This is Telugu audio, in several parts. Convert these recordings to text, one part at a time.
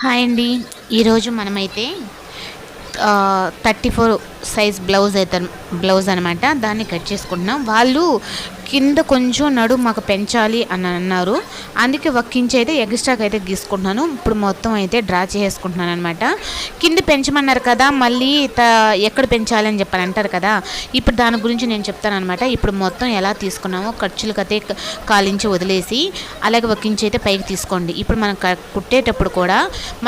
హాయ్ అండి. ఈరోజు మనమైతే 34 సైజ్ బ్లౌజ్ అనమాట. దాన్ని కట్ చేసుకుంటున్నాం. వాళ్ళు కింద కొంచెం నడుము మాకు పెంచాలి అని అన్నారు. అందుకే ఒక ఇంచ్ అయితే ఎక్స్ట్రాకి అయితే గీసుకుంటున్నాను. ఇప్పుడు మొత్తం అయితే డ్రా చేసుకుంటున్నాను అనమాట. కింద పెంచమన్నారు కదా, మళ్ళీ ఎక్కడ పెంచాలి అని చెప్పని అంటారు కదా. ఇప్పుడు దాని గురించి నేను చెప్తాను అనమాట. ఇప్పుడు మొత్తం ఎలా తీసుకున్నామో ఖర్చులకైతే కాలించి వదిలేసి అలాగే ఒక ఇంచ్ అయితే పైకి తీసుకోండి. ఇప్పుడు మనం కుట్టేటప్పుడు కూడా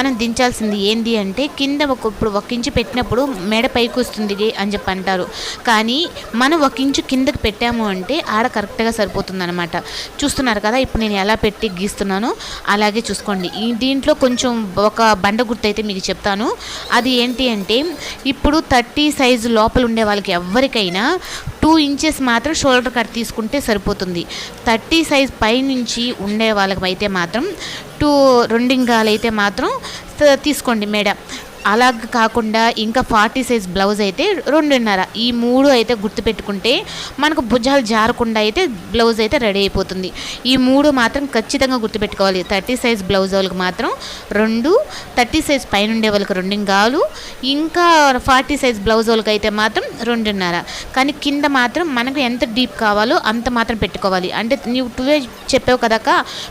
మనం దించాల్సింది ఏంటి అంటే కింద ఇప్పుడు ఒక ఇంచు పెట్టినప్పుడు మెడ పైకి వస్తుంది అని చెప్పి అంటారు. కానీ మనం ఒక ఇంచు కిందకి పెట్టాము అంటే ఆడ కరెక్ట్గా సరిపోతుంది అనమాట. చూస్తున్నారు కదా ఇప్పుడు నేను ఎలా పెట్టి గీస్తున్నానో అలాగే చూసుకోండి. దీంట్లో కొంచెం ఒక బండ గుర్తు అయితే మీకు చెప్తాను. అది ఏంటి అంటే ఇప్పుడు 30 సైజు లోపల ఉండే వాళ్ళకి ఎవరికైనా 2 ఇంచెస్ మాత్రం షోల్డర్ కట్ తీసుకుంటే సరిపోతుంది. 30 సైజ్ పైనుంచి ఉండే వాళ్ళకి అయితే మాత్రం 2 ఇంగాలు అయితే మాత్రం తీసుకోండి మేడ. అలా కాకుండా ఇంకా 40 సైజ్ బ్లౌజ్ అయితే 2.5. ఈ 3 అయితే గుర్తుపెట్టుకుంటే మనకు భుజాలు జారకుండా అయితే బ్లౌజ్ అయితే రెడీ అయిపోతుంది. ఈ 3 మాత్రం ఖచ్చితంగా గుర్తుపెట్టుకోవాలి. 30 సైజ్ బ్లౌజ్ వాళ్ళకి మాత్రం 2, 30 సైజ్ పైన ఉండే వాళ్ళకి 2 ఇంగాలు, ఇంకా 40 సైజ్ బ్లౌజ్ వాళ్ళకి అయితే మాత్రం 2.5. కానీ కింద మాత్రం మనకు ఎంత డీప్ కావాలో అంత మాత్రం పెట్టుకోవాలి. అంటే నువ్వు 2 చెప్పావు కదాక,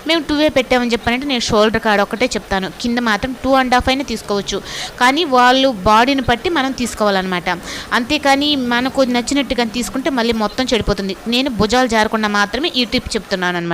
మేము 2 పెట్టామని చెప్పానంటే నేను షోల్డర్ కాడ ఒకటే చెప్తాను. కింద మాత్రం 2.5 అయినా తీసుకోవచ్చు. కానీ వాళ్ళు బాడీని బట్టి మనం తీసుకోవాలన్నమాట. అంతేకాని మనకు నచ్చినట్టుగా తీసుకుంటే మళ్ళీ మొత్తం చెడిపోతుంది. నేను భుజాలు జారకుండా మాత్రమే ఈ టిప్ చెప్తున్నాను అనమాట.